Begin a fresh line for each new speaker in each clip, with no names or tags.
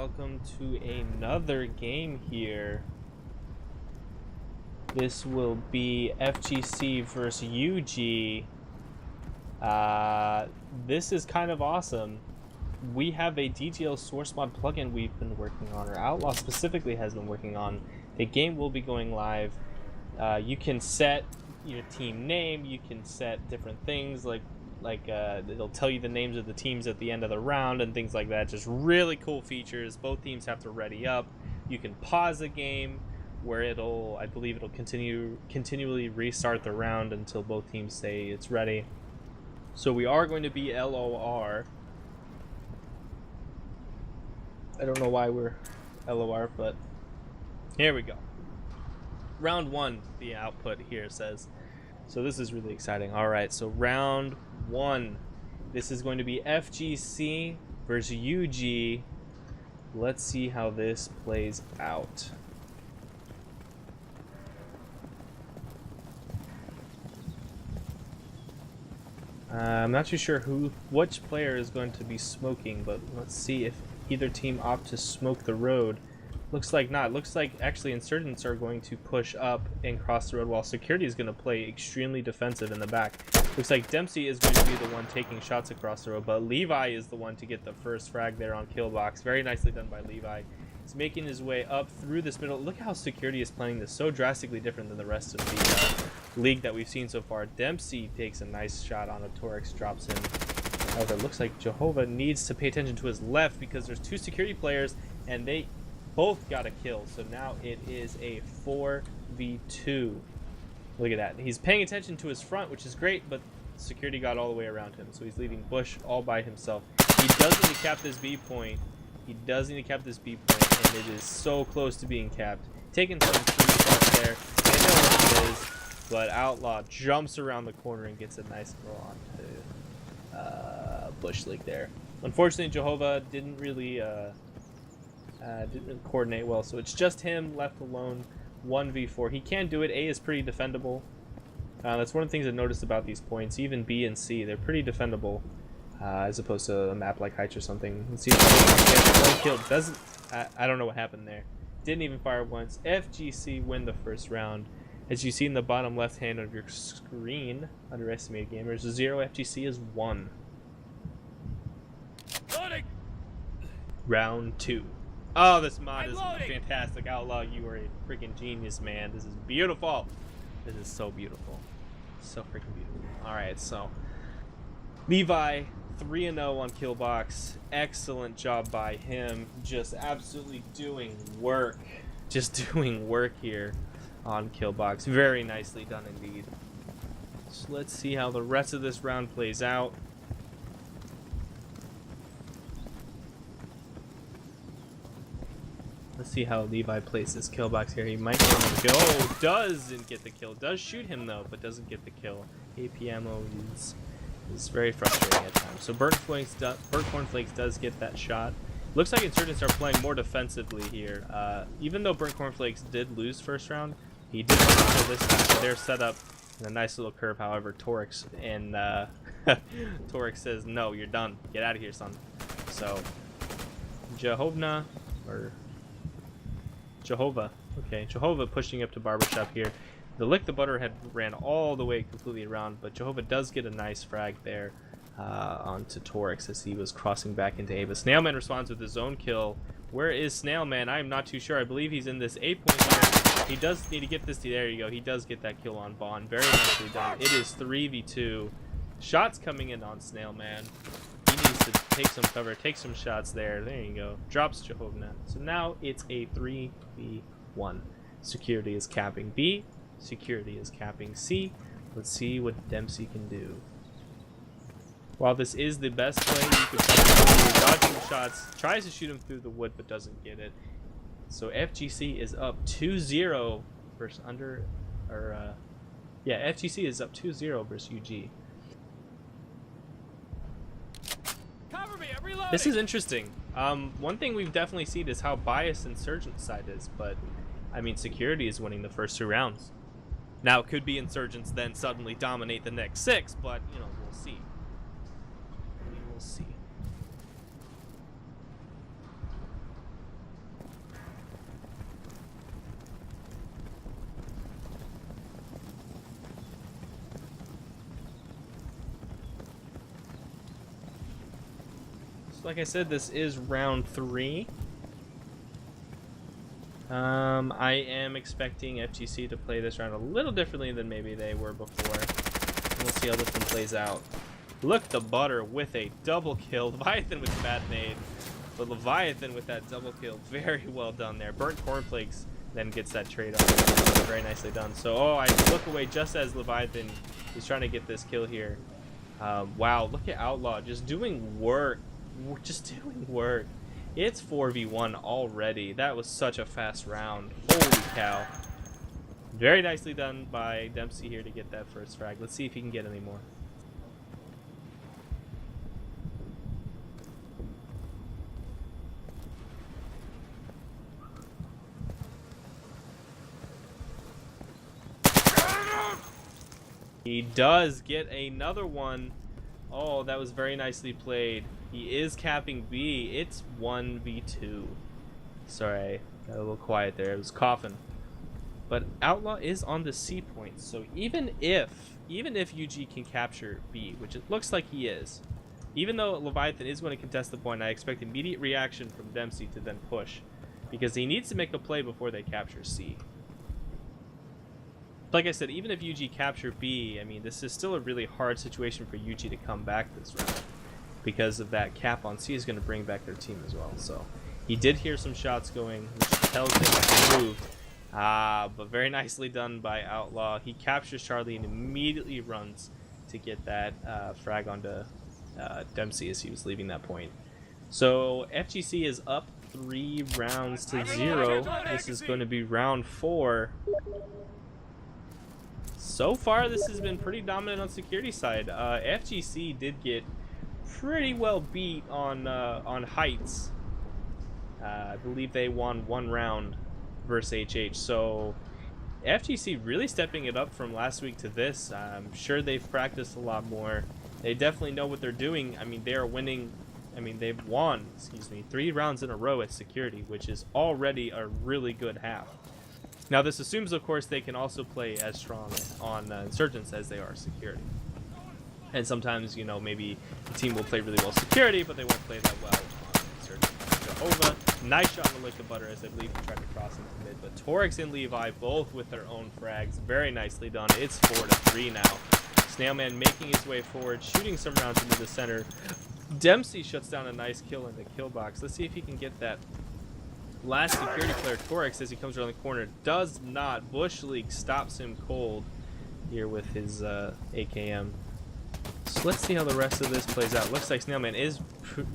welcome to another game here. This will be FGC versus UG. This is kind of awesome. We have a DGL source mod plugin we've been working on, or Outlaw specifically has been working on. The game will be going live. You can set your team name, you can set different things like it'll tell you the names of the teams at the end of the round and things like that. Just really cool features. Both teams have to ready up. You can pause a game where I believe it'll continually restart the round until both teams say it's ready. So we are going to be LOR. I don't know why we're LOR, but here we go. Round one, the output here says. So this is really exciting. All right, so round one. This is going to be FGC versus UG. Let's see how this plays out. I'm not too sure which player is going to be smoking, but let's see if either team opt to smoke the road. Looks like not. Looks like actually insurgents are going to push up and cross the road while security is going to play extremely defensive in the back. Looks like Dempsey is going to be the one taking shots across the road, but Levi is the one to get the first frag there on Killbox. Very nicely done by Levi. He's making his way up through this middle. Look how security is playing this, so drastically different than the rest of the league that we've seen so far. Dempsey takes a nice shot on a Torx, drops in. However, it looks like Jehovah needs to pay attention to his left because there's two security players and they both got a kill. So now it is a 4v2. Look at that. He's paying attention to his front, which is great, but security got all the way around him. So he's leaving Bush all by himself. He does need to cap this B point. He does need to cap this B point, and it is so close to being capped. Taking some free shots there. They know what it is, but Outlaw jumps around the corner and gets a nice throw onto Bush League there. Unfortunately, Jehovah didn't really coordinate well, so it's just him left alone. 1v4. He can do it. A is pretty defendable. That's one of the things I noticed about these points. Even B and C, they're pretty defendable, as opposed to a map like Heights or something. Let's see if one kill. Doesn't. I don't know what happened there. Didn't even fire once. FGC win the first round. As you see in the bottom left hand of your screen, underestimated gamers, 0, FGC is 1. Loading. Round 2. Oh, this mod is fantastic. Outlaw, you are a freaking genius, man. This is beautiful. This is so beautiful. So freaking beautiful. Alright, so Levi, 3-0 on Killbox. Excellent job by him. Just absolutely doing work. Just doing work here on Killbox. Very nicely done indeed. So let's see how the rest of this round plays out. Let's see how Levi plays this Killbox here. He might get him to go. Oh, doesn't get the kill. Does shoot him though, but doesn't get the kill. AP ammo is very frustrating at times. So Burnt Cornflakes does get that shot. Looks like Insurgents are playing more defensively here. Even though Burnt Cornflakes did lose first round, he did win until this time. So they're set up in a nice little curve. However, Torx and Torx says, "No, you're done. Get out of here, son." So Jehovah. Okay, Jehovah pushing up to Barbershop here. The Lick the Butter had ran all the way completely around, but Jehovah does get a nice frag there onto Torx as he was crossing back into A. But Snailman responds with his own kill. Where is Snailman? I'm not too sure. I believe he's in this A point here. He does need to get this. There you go. He does get that kill on Vaughn. Very nicely done. It is 3v2. Shots coming in on Snailman. He needs to take some cover, take some shots there. There you go. Drops Jehovah. So now it's a 3v1. Security is capping B. Security is capping C. Let's see what Dempsey can do. While this is the best play, you could probably dodge some shots. Tries to shoot him through the wood, but doesn't get it. So FGC is up 2-0 versus FGC is up 2-0 versus UG. This is interesting. One thing we've definitely seen is how biased Insurgent side is, but I mean, security is winning the first 2 rounds. Now, it could be Insurgents then suddenly dominate the next 6, but you know, we'll see. We will see. like I said, this is round 3. I am expecting FGC to play this round a little differently than maybe they were before. We'll see how this one plays out. Look, the butter with a double kill. Leviathan with the bad nade, but Leviathan with that double kill. Very well done there. Burnt cornflakes then gets that trade off. Very nicely done. So, oh, I look away just as Leviathan is trying to get this kill here. Wow, look at Outlaw just doing work. Just doing work. It's 4v1 already. That was such a fast round. Holy cow. Very nicely done by Dempsey here to get that first frag. Let's see if he can get any more. He does get another one. Oh, that was very nicely played. He is capping B. It's 1v2. Sorry, got a little quiet there. It was coughing. But Outlaw is on the C point. So even if UG can capture B, which it looks like he is, even though Leviathan is going to contest the point, I expect immediate reaction from Dempsey to then push, because he needs to make a play before they capture C. Like I said, even if UG capture B, I mean, this is still a really hard situation for UG to come back this round, because of that cap on C is going to bring back their team as well. So he did hear some shots going, which tells him to move. But very nicely done by Outlaw. He captures Charlie and immediately runs to get that frag onto Dempsey as he was leaving that point. So FGC is up 3 rounds to 0. This is going to be round 4. So far, this has been pretty dominant on security side. FGC did get pretty well beat on Heights. I believe they won 1 round versus HH. So FGC really stepping it up from last week to this. I'm sure they've practiced a lot more. They definitely know what they're doing. I mean, they are winning. I mean, they've won, 3 rounds in a row at security, which is already a really good half. Now, this assumes, of course, they can also play as strong on Insurgents as they are security. And sometimes, you know, maybe the team will play really well security, but they won't play that well on Insurgents. Jehovah, nice shot on the lick of butter, as I believe he tried to cross into mid. But Torix and Levi both with their own frags. Very nicely done. It's 4-3 now. Snailman making his way forward, shooting some rounds into the center. Dempsey shuts down a nice kill in the kill box. Let's see if he can get that. Last security player, Torix, as he comes around the corner, does not. Bush League stops him cold here with his AKM. So let's see how the rest of this plays out. Looks like Snailman is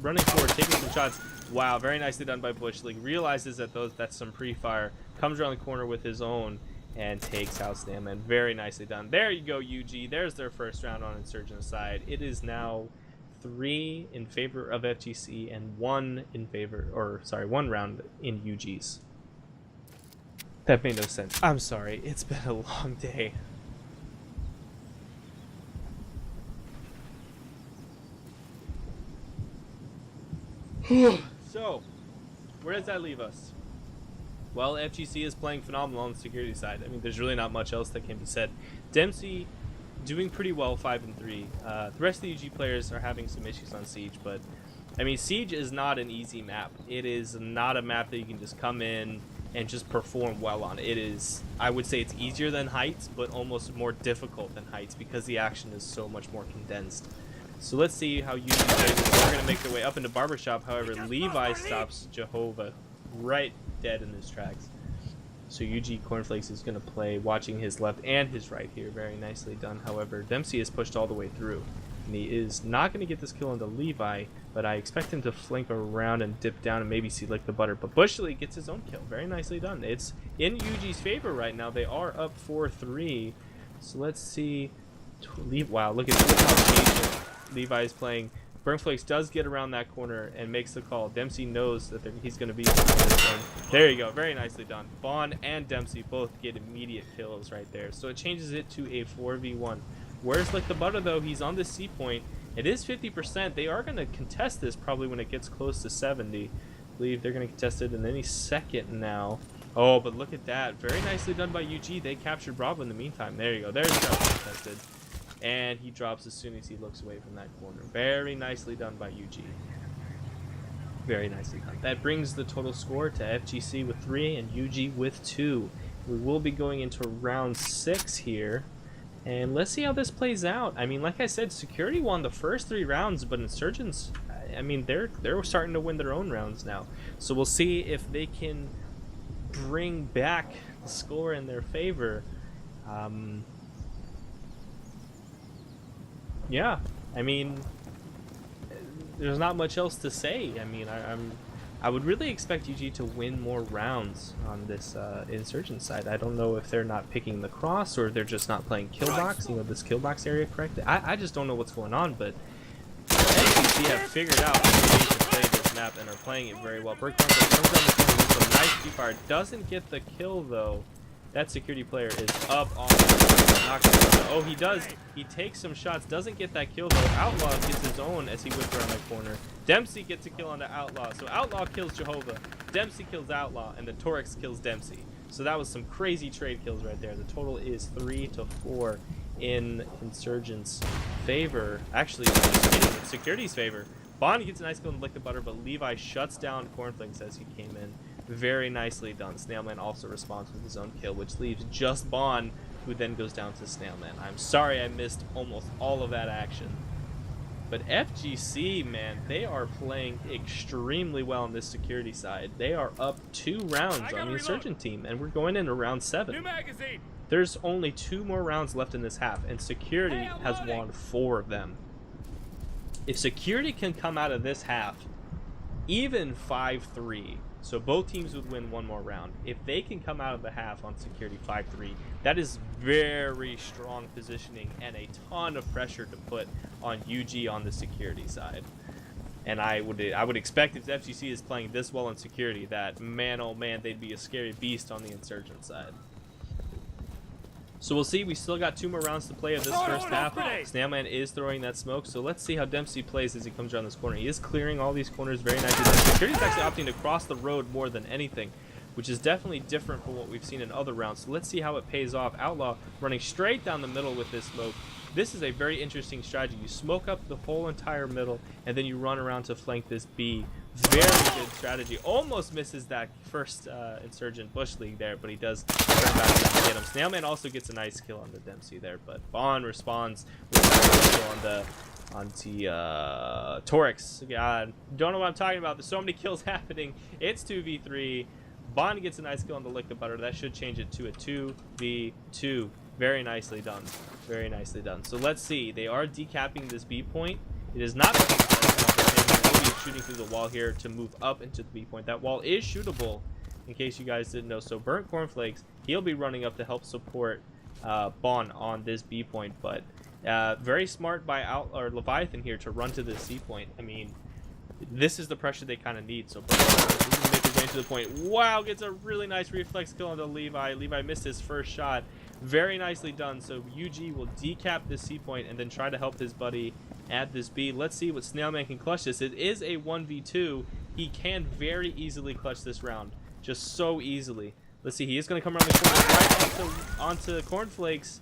running forward, taking some shots. Wow, very nicely done by Bush League. Realizes that that's some pre-fire. Comes around the corner with his own and takes out Snailman. Very nicely done. There you go, UG. There's their first round on Insurgent side. It is now 3 in favor of FGC and 1 in favor, or sorry, 1 round in UG's. That made no sense. I'm sorry. It's been a long day. So, where does that leave us? Well, FGC is playing phenomenal on the security side. I mean, there's really not much else that can be said. Dempsey doing pretty well, 5-3. The rest of the UG players are having some issues on Siege, but I mean, Siege is not an easy map. It is not a map that you can just come in and just perform well on. It is, I would say it's easier than Heights, but almost more difficult than Heights because the action is so much more condensed. So let's see how UG plays this. They're going to make their way up into Barbershop. However, Levi stops Jehovah right dead in his tracks. So UG Cornflakes is going to play watching his left and his right here. Very nicely done. However, Dempsey is pushed all the way through. And he is not going to get this kill into Levi, but I expect him to flank around and dip down and maybe see lick the butter. But Bushley gets his own kill. Very nicely done. It's in UG's favor right now. They are up 4-3. So let's see. Wow, look at how patient Levi is playing. Burnflakes does get around that corner and makes the call. Dempsey knows that he's going to be on this one. There you go. Very nicely done. Bond and Dempsey both get immediate kills right there. So it changes it to a 4v1. Where's Lick the Butter, though? He's on the C point. It is 50%. They are going to contest this probably when it gets close to 70. I believe they're going to contest it in any second now. Oh, but look at that. Very nicely done by UG. They captured Bravo in the meantime. There you go. There's the contested. And he drops as soon as he looks away from that corner. Very nicely done by UG. Very nicely done. That brings the total score to FGC with 3 and UG with 2. We will be going into round 6 here. And let's see how this plays out. I mean, like I said, Security won the first 3 rounds, but Insurgents, I mean, they're starting to win their own rounds now. So we'll see if they can bring back the score in their favor. Yeah, I mean, there's not much else to say. I mean, I would really expect UG to win more rounds on this Insurgent side. I don't know if they're not picking the cross or they're just not playing kill box, you know, this kill box area correctly. I just don't know what's going on, but FGC have figured out how to play this map and are playing it very well. Burke comes down the corner with some nice P-fire. Doesn't get the kill though. That security player is up on the oh, he does. He takes some shots. Doesn't get that kill though. Outlaw gets his own as he whips around that corner. Dempsey gets a kill on the Outlaw. So Outlaw kills Jehovah. Dempsey kills Outlaw, and then Torix kills Dempsey. So that was some crazy trade kills right there. The total is 3-4 in Insurgents' favor. Actually, in Security's favor. Bond gets a nice kill and lick the butter, but Levi shuts down Cornflakes as he came in. Very nicely done. Snailman also responds with his own kill, which leaves just Bond, who then goes down to Snailman. I'm sorry I missed almost all of that action. But FGC, man, they are playing extremely well on this security side. They are up 2 rounds on the Insurgent team, and we're going into round 7.
New magazine.
There's only 2 more rounds left in this half, and Security has won 4 of them. If Security can come out of this half, even 5-3, so both teams would win 1 more round. If they can come out of the half on Security 5-3, that is very strong positioning and a ton of pressure to put on UG on the Security side. And I would expect if FGC is playing this well in Security that, man oh man, they'd be a scary beast on the Insurgent side. So we'll see. We still got 2 more rounds to play of this first half. Snailman is throwing that smoke, so let's see how Dempsey plays as he comes around this corner. He is clearing all these corners very nicely. Security's actually opting to cross the road more than anything, which is definitely different from what we've seen in other rounds. So let's see how it pays off. Outlaw running straight down the middle with this smoke. This is a very interesting strategy. You smoke up the whole entire middle, and then you run around to flank this B. Very good strategy. Almost misses that first Insurgent Bush League there, but he does turn back and get him. Snailman also gets a nice kill on the Dempsey there, but Bond responds with that kill on the Torix. God, don't know what I'm talking about. There's so many kills happening. It's 2v3. Bond gets a nice kill on the Lick the Butter. That should change it to a 2v2. Very nicely done. Very nicely done. So let's see. They are decapping this B point. It is not looking shooting through the wall here to move up into the B point. That wall is shootable, in case you guys didn't know. So Burnt Cornflakes, he'll be running up to help support Bon on this B point, but very smart by Leviathan here to run to the C point. I mean, this is the pressure they kind of need. So Burnt Cornflakes make his way to the point. Wow, gets a really nice reflex kill onto Levi. Levi missed his first shot. Very nicely done. So UG will decap this C point and then try to help his buddy add this B. Let's see what Snailman can clutch this. It is a 1v2. He can very easily clutch this round. Just so easily. Let's see. He is going to come around the corner right onto Cornflakes.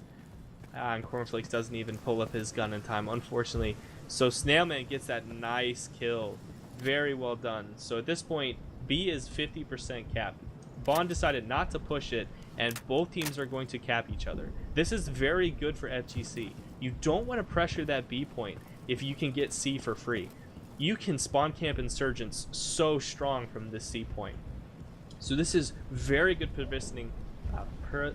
And Cornflakes doesn't even pull up his gun in time, unfortunately. So Snailman gets that nice kill. Very well done. So at this point, B is 50% capped. Bond decided not to push it, and both teams are going to cap each other. This is very good for FGC. You don't want to pressure that B point if you can get C for free. You can spawn camp Insurgents so strong from this C point. So this is very good positioning for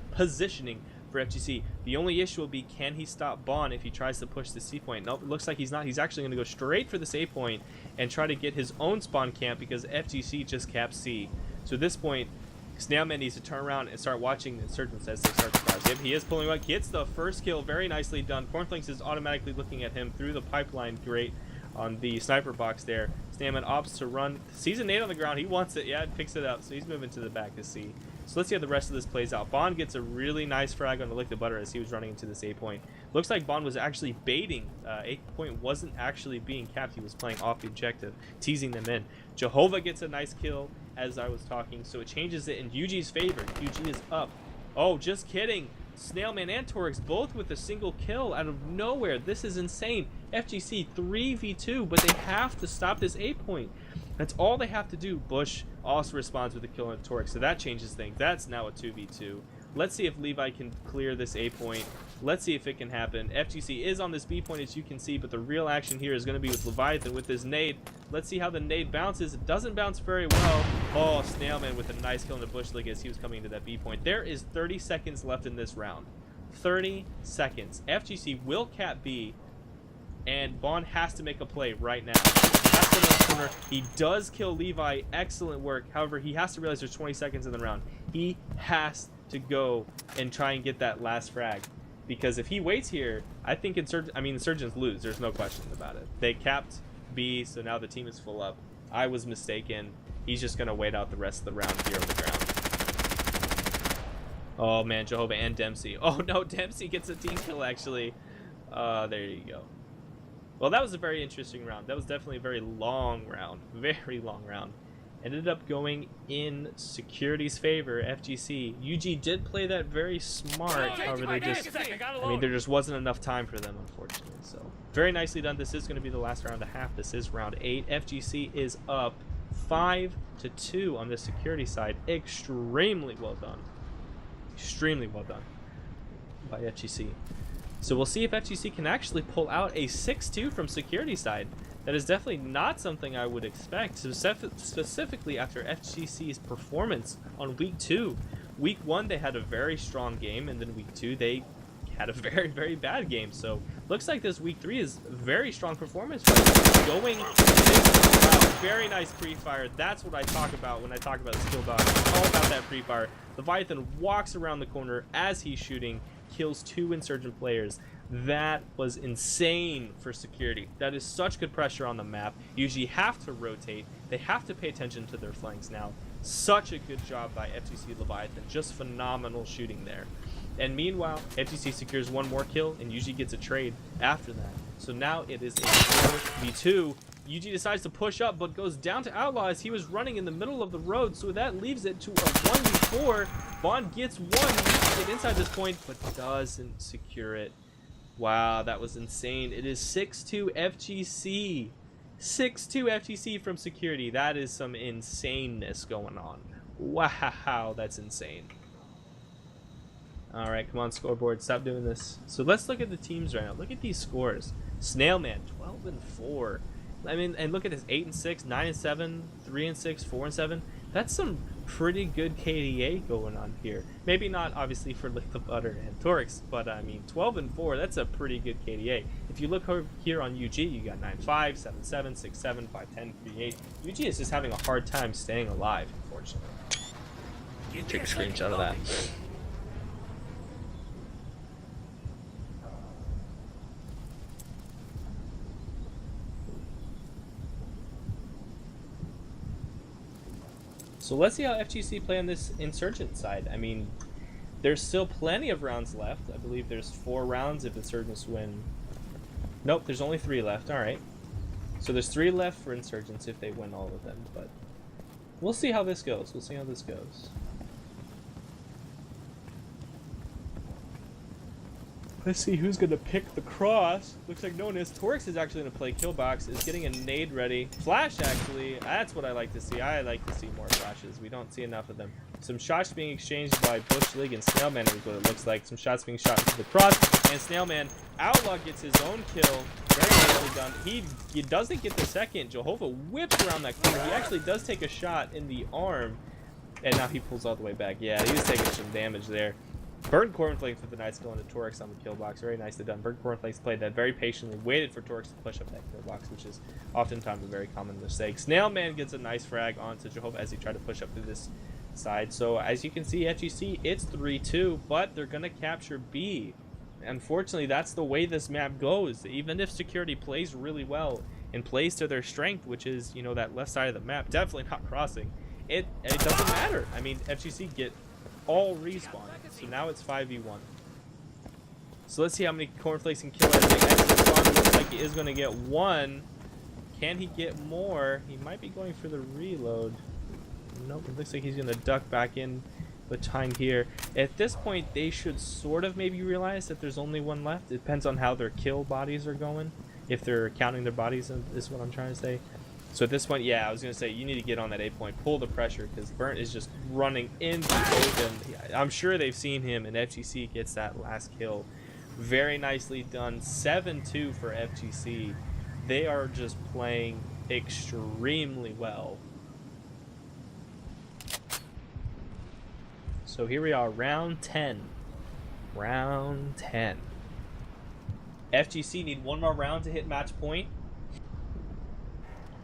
FGC. The only issue will be, can he stop Bond if he tries to push the C point? Nope, it looks like he's not. He's actually going to go straight for this A point and try to get his own spawn camp because FGC just capped C. So at this point, Snailman needs to turn around and start watching the Insurgents as they start to cross. Yep, he is pulling up, gets the first kill, very nicely done. Cornflakes is automatically looking at him through the pipeline grate on the sniper box there. Snailman opts to run, sees a nade on the ground, he wants it, yeah, picks it up, so he's moving to the back to see. So let's see how the rest of this plays out. Bond gets a really nice frag on the Lick the Butter as he was running into this A point. Looks like Bond was actually baiting. A point wasn't actually being capped. He was playing off the objective, teasing them in. Jehovah gets a nice kill as I was talking, so it changes it in UG's favor. UG is up. Oh, just kidding. Snailman and Torix both with a single kill out of nowhere. This is insane. FGC 3v2, but they have to stop this A point. That's all they have to do. Bush also responds with a kill on Torix, so that changes things. That's now a 2v2. Let's see if Levi can clear this A point. Let's see if it can happen. FGC is on this B point, as you can see, but the real action here is going to be with Leviathan with his nade. Let's see how the nade bounces. It doesn't bounce very well. Oh, Snailman with a nice kill in the bush league as he was coming into that B point. There is 30 seconds left in this round. 30 seconds. FGC will cap B, and Bond has to make a play right now. Corner. He does kill Levi. Excellent work. However, he has to realize there's 20 seconds in the round. He has to go and try and get that last frag, because if he waits here, I think Insurgents lose. There's no question about it. They capped B, so now the team is full up. I was mistaken. He's just gonna wait out the rest of the round here on the ground. Oh man, Jehovah and Dempsey. Oh no, Dempsey gets a team kill actually. There you go. Well, that was a very interesting round. That was definitely a very long round. Very long round. Ended up going in Security's favor, FGC. UG did play that very smart. However, there just wasn't enough time for them, unfortunately. So, very nicely done. This is going to be the last round and a half. This is round 8. FGC is up 5-2 on the Security side. Extremely well done. Extremely well done by FGC. So we'll see if FGC can actually pull out a 6-2 from Security side. That is definitely not something I would expect, specifically after FGC's performance on week 2. Week 1 they had a very strong game, and then week 2 they had a very, very bad game. So looks like this week 3 is very strong performance. Going wow, very nice pre-fire. That's what I talk about when I talk about skill dog. It's all about that pre-fire. Leviathan walks around the corner as he's shooting, kills 2 Insurgent players. That was insane for Security. That is such good pressure on the map. You usually have to rotate. They have to pay attention to their flanks now. Such a good job by FGC Leviathan. Just phenomenal shooting there. And meanwhile, FGC secures 1 more kill and UG gets a trade after that. So now it is a 4v2. UG decides to push up, but goes down to Outlaw as he was running in the middle of the road. So that leaves it to a 1v4. Bond gets 1 to get inside this point, but doesn't secure it. Wow, that was insane. It is 6-2 FGC. 6-2 FGC from Security. That is some insaneness going on. Wow, that's insane. Alright, come on, scoreboard. Stop doing this. So let's look at the teams right now. Look at these scores. Snailman, 12-4. I mean, and look at this, 8-6, 9-7, 3-6, 4-7. That's some pretty good KDA going on here. Maybe not obviously for Lick the Butter and Torix, but I mean 12-4, that's a pretty good KDA. If you look over here on UG, you got 9-5, 7-7, 6-7, 5-10, 3-8. UG is just having a hard time staying alive, unfortunately. Take a screenshot of that. So let's see how FGC play on this Insurgent side. I mean, there's still plenty of rounds left. I believe there's 4 rounds if Insurgents win. Nope, there's only 3 left. Alright. So there's 3 left for Insurgents if they win all of them. But we'll see how this goes. We'll see how this goes. Let's see who's going to pick the cross. Looks like no one is. Torix is actually going to play Killbox. Is getting a nade ready. Flash, actually. That's what I like to see. I like to see more flashes. We don't see enough of them. Some shots being exchanged by Bush League and Snailman is what it looks like. Some shots being shot into the cross. And Snailman, Outlaw gets his own kill. Very nicely done. He doesn't get the second. Jehovah whips around that corner. He actually does take a shot in the arm. And now he pulls all the way back. Yeah, he was taking some damage there. Burnt Cornflakes with a nice kill into Torix on the kill box. Very nicely done. Burnt Cornflakes played that very patiently, waited for Torix to push up that kill box, which is oftentimes a very common mistake. Snailman gets a nice frag onto Jehovah as he tried to push up to this side. So as you can see, FGC, it's 3-2, but they're going to capture B. Unfortunately, that's the way this map goes. Even if Security plays really well and plays to their strength, which is, you know, that left side of the map, definitely not crossing, it doesn't matter. I mean, FGC get all respawn. So now it's 5v1. So let's see how many cornflakes can kill as the exit spawn. Looks like he is going to get 1. Can he get more? He might be going for the reload. Nope, it looks like he's going to duck back in behind here. At this point, they should sort of maybe realize that there's only one left. It depends on how their kill bodies are going. If they're counting their bodies, is what I'm trying to say. So at this point, yeah, I was going to say, you need to get on that 8 point, pull the pressure, because Burnt is just running into open. I'm sure they've seen him, and FGC gets that last kill. Very nicely done. 7-2 for FGC. They are just playing extremely well. So here we are, round 10. Round 10. FGC need one more round to hit match point.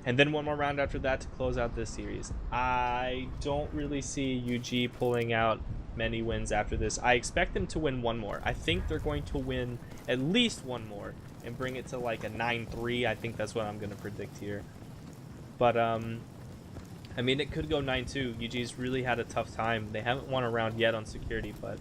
And then one more round after that to close out this series. I don't really see UG pulling out many wins after this. I expect them to win one more. I think they're going to win at least one more and bring it to like a 9-3. I think that's what I'm going to predict here. But, I mean, it could go 9-2. UG's really had a tough time. They haven't won a round yet on security, but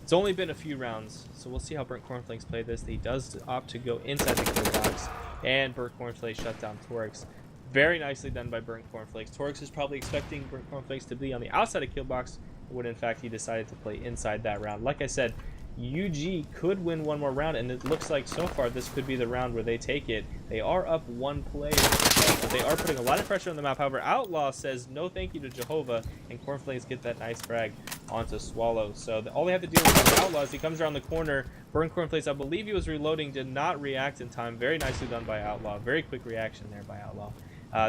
it's only been a few rounds. So we'll see how Burnt Cornflakes play this. He does opt to go inside the kill box. And Burnt Cornflakes shut down Torx. Very nicely done by Burnt Cornflakes. Torx is probably expecting Burnt Cornflakes to be on the outside of kill box, when in fact he decided to play inside that round. Like I said, UG could win one more round, and it looks like so far this could be the round where they take it. They are up one player, but they are putting a lot of pressure on the map. However, Outlaw says no thank you to Jehovah, and Cornflakes get that nice frag onto Swallow. So all they have to do with Outlaw is he comes around the corner. Burnt Cornflakes, I believe he was reloading, did not react in time. Very nicely done by Outlaw. Very quick reaction there by Outlaw.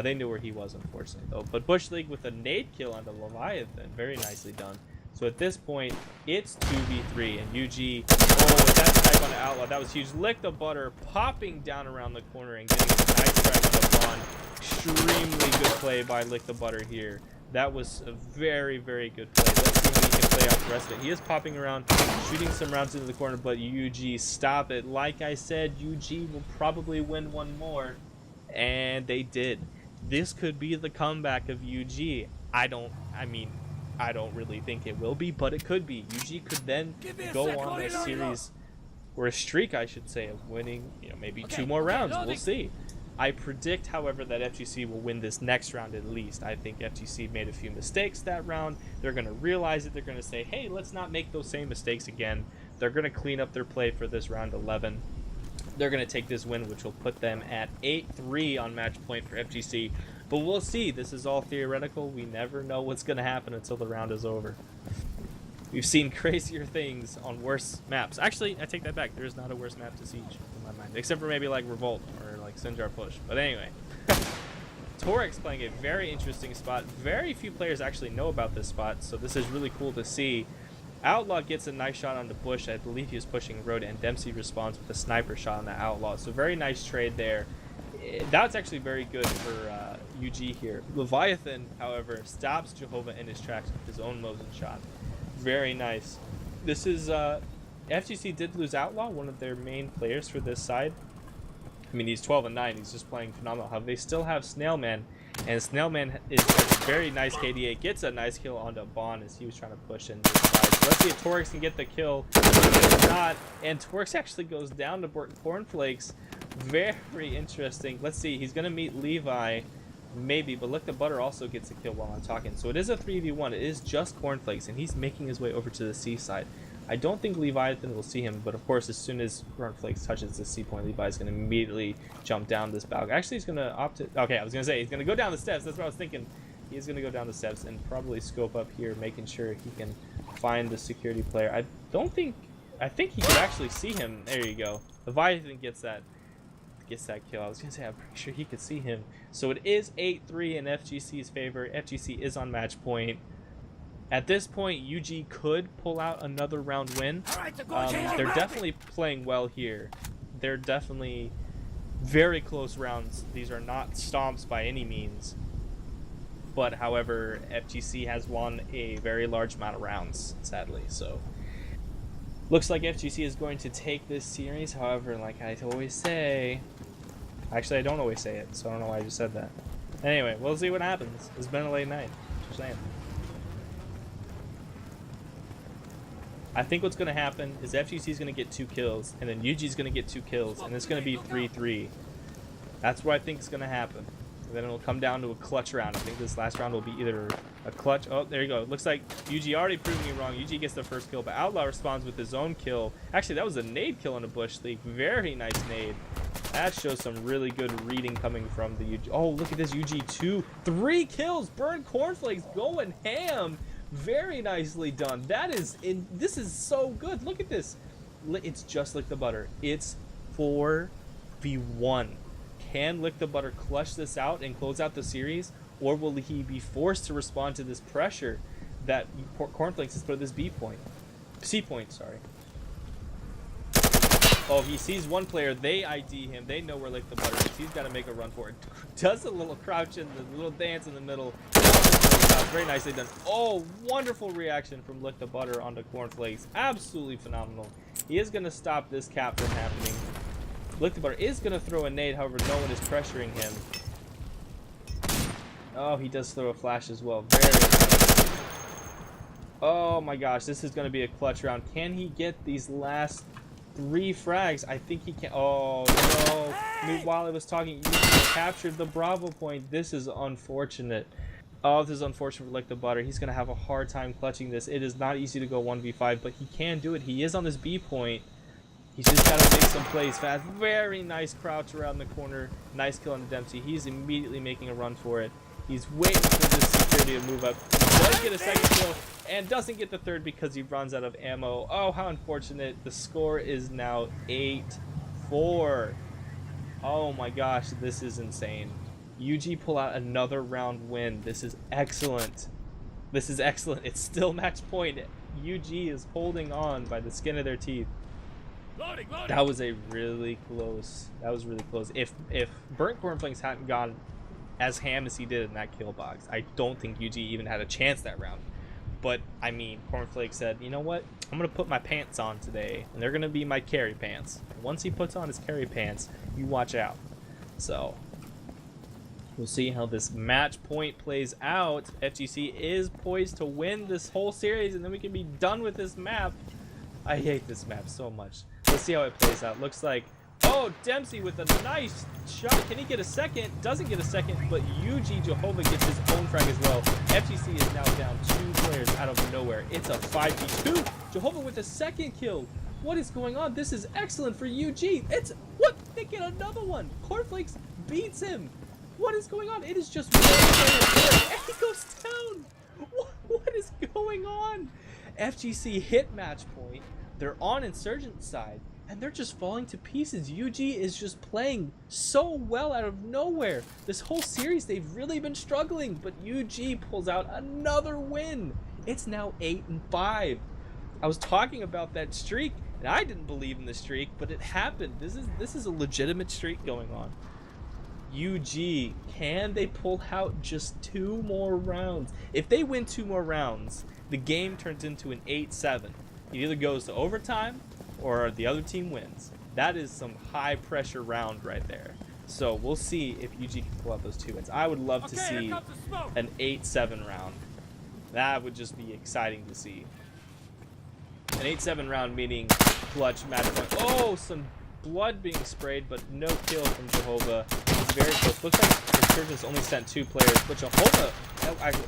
They knew where he was, unfortunately, though. But Bush League with a nade kill on the Leviathan. Very nicely done. So at this point, it's 2v3, and UG, oh, with that snipe on the Outlaw, that was huge. Lick the Butter, popping down around the corner and getting a nice frag on the Bond. Extremely good play by Lick the Butter here. That was a very, very good play. Let's see how he can play out the rest of it. He is popping around, shooting some rounds into the corner, but UG, stop it. Like I said, UG will probably win one more, and they did. This could be the comeback of UG. I don't really think it will be, but it could be. UG could then go on a series, or a streak, I should say, of winning, maybe two more rounds. We'll see. I predict, however, that FGC will win this next round at least. I think FGC made a few mistakes that round. They're going to realize it. They're going to say, hey, let's not make those same mistakes again. They're going to clean up their play for this round 11. They're going to take this win, which will put them at 8-3 on match point for FGC. But we'll see. This is all theoretical. We never know what's going to happen until the round is over. We've seen crazier things on worse maps. Actually, I take that back. There is not a worse map to Siege in my mind, except for maybe like Revolt or like Sinjar Push. But anyway, Torx playing a very interesting spot. Very few players actually know about this spot, so this is really cool to see. Outlaw gets a nice shot on the Bush. I believe he was pushing road, and Dempsey responds with a sniper shot on the Outlaw. So very nice trade there. That's actually very good for UG here. Leviathan, however, stops Jehovah in his tracks with his own Mosin shot. Very nice. This is FGC did lose Outlaw, one of their main players for this side. I mean, he's 12-9. He's just playing phenomenal. However, they still have Snailman, and Snailman has a very nice KDA. Gets a nice kill onto Bond as he was trying to push in this side. So let's see if Torx can get the kill. If not, and Torx actually goes down to Burnt Cornflakes. Very interesting. Let's see. He's going to meet Levi, maybe, but Lick the Butter also gets a kill while I'm talking. So it is a 3v1. It is just Cornflakes, and he's making his way over to the C side. I don't think Leviathan will see him, but of course, as soon as Cornflakes touches the C point, Levi's going to immediately jump down this balcony. Actually, he's going to opt to... Okay, I was going to say, he's going to go down the steps. That's what I was thinking. He's going to go down the steps and probably scope up here, making sure he can find the security player. I think he could actually see him. There you go. Leviathan gets that kill. I was going to say, I'm pretty sure he could see him. So it is 8-3 in FGC's favor. FGC is on match point. At this point, UG could pull out another round win. They're definitely playing well here. They're definitely very close rounds. These are not stomps by any means. But, however, FGC has won a very large amount of rounds, sadly. So, looks like FGC is going to take this series. However, like I always say... Actually, I don't always say it, so I don't know why I just said that. Anyway, we'll see what happens. It's been a late night. Just saying. I think what's going to happen is FGC is going to get 2 kills, and then UG is going to get 2 kills, and it's going to be 3-3. That's what I think is going to happen. And then it'll come down to a clutch round. I think this last round will be either a clutch. Oh, there you go. It looks like UG already proved me wrong. UG gets the first kill, but Outlaw responds with his own kill. Actually, that was a nade kill in a bush league. Very nice nade. That shows some really good reading coming from the UG. Oh, look at this UG 3 kills. Burn Cornflakes going ham. Very nicely done. This is so good. Look at this. It's just like the butter. It's 4v1. Can Lick the Butter clutch this out and close out the series, or will he be forced to respond to this pressure that Cornflakes has put at this C point, sorry. Oh, he sees one player, they ID him, they know where Lick the Butter is. He's got to make a run for it. Does a little crouch in the little dance in the middle. Very nicely done. Oh, wonderful reaction from Lick the Butter onto Cornflakes. Absolutely phenomenal. He is going to stop this cap from happening. Lick the Butter is going to throw a nade, however, no one is pressuring him. Oh, he does throw a flash as well. Very nice. Oh my gosh, this is going to be a clutch round. Can he get these last 3 frags? I think he can. Oh no. I mean, while I was talking, you captured the Bravo point. This is unfortunate. Oh, this is unfortunate for Lick the Butter. He's going to have a hard time clutching this. It is not easy to go 1v5, but he can do it. He is on this B point. He's just got to make some plays fast. Very nice crouch around the corner. Nice kill on Dempsey. He's immediately making a run for it. He's waiting for this security to move up. He does get a second kill and doesn't get the third because he runs out of ammo. Oh, how unfortunate. The score is now 8-4. Oh my gosh, this is insane. UG pull out another round win. This is excellent. This is excellent. It's still match point. UG is holding on by the skin of their teeth.
Loading.
That was a really close. That was really close. If Burnt Cornflakes hadn't gone as ham as he did in that kill box, I don't think UG even had a chance that round. But I mean, Cornflakes said, you know what? I'm gonna put my pants on today, and they're gonna be my carry pants. And once he puts on his carry pants, you watch out. So we'll see how this match point plays out. FGC is poised to win this whole series, and then we can be done with this map. I hate this map so much. Let's see how it plays out. Looks like, oh, Dempsey with a nice shot. Can he get a second? Doesn't get a second, but UG Jehovah gets his own frag as well. FGC is now down 2 players out of nowhere. It's a 5v2. Jehovah with a second kill. What is going on? This is excellent for UG. What? They get another one. Cornflakes beats him. What is going on? It is just one player and he goes down. What is going on? FGC hit match point. They're on Insurgent side, and they're just falling to pieces. UG is just playing so well out of nowhere. This whole series, they've really been struggling, but UG pulls out another win. It's now 8-5. I was talking about that streak, and I didn't believe in the streak, but it happened. This is a legitimate streak going on. UG, can they pull out just 2 more rounds? If they win 2 more rounds, the game turns into an 8-7. It either goes to overtime or the other team wins. That is some high pressure round right there. So we'll see if UG can pull out those 2 wins. I would love to see an 8-7 round. That would just be exciting to see. An 8-7 round meaning clutch match point. Oh, some blood being sprayed, but no kill from Jehovah. It's very close. Looks like Insurgents only sent 2 players, but Jehovah,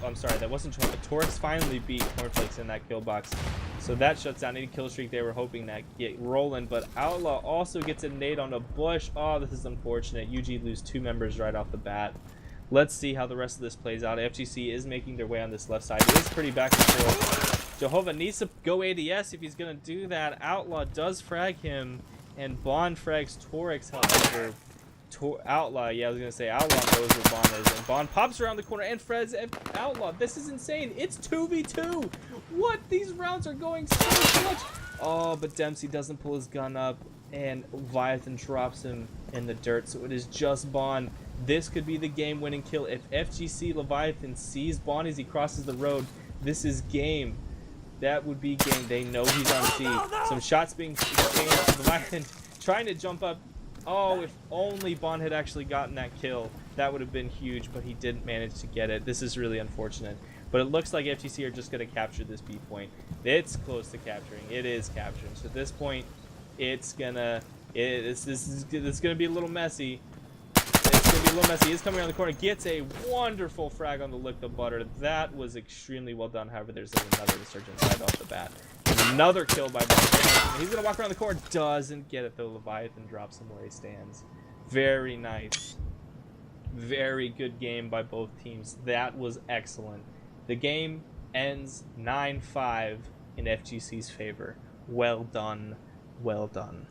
I'm sorry, that wasn't Jehovah. Torx finally beat Cornflakes in that kill box. So that shuts down any kill streak they were hoping that get rolling, but Outlaw also gets a nade on a bush. Oh, this is unfortunate. UG lose 2 members right off the bat. Let's see how the rest of this plays out. FGC is making their way on this left side. It is pretty back and forth. Jehovah needs to go ADS if he's going to do that. Outlaw does frag him, and Bond frags Torx, however. Outlaw, yeah, I was going to say Outlaw knows where Bond is, and Bond pops around the corner and freds Outlaw. This is insane. It's 2v2. What? These rounds are going so much. Oh, but Dempsey doesn't pull his gun up, and Leviathan drops him in the dirt, so it is just Bond. This could be the game-winning kill. If FGC Leviathan sees Bond as he crosses the road, this is game. That would be game. They know he's on C. Some shots being exchanged. Leviathan trying to jump up. Oh, if only Bond had actually gotten that kill, that would have been huge, but he didn't manage to get it. This is really unfortunate. But it looks like FGC are just going to capture this B point. It's close to capturing. It is capturing. So at this point, it's gonna be a little messy. It's gonna be a little messy. He's coming around the corner. Gets a wonderful frag on the Lick the Butter. That was extremely well done. However, there's another Resurgence right off the bat. Another kill by Butter. He's going to walk around the corner. Doesn't get it, though. Leviathan drops him where he stands. Very nice. Very good game by both teams. That was excellent. The game ends 9-5 in FGC's favor. Well done. Well done.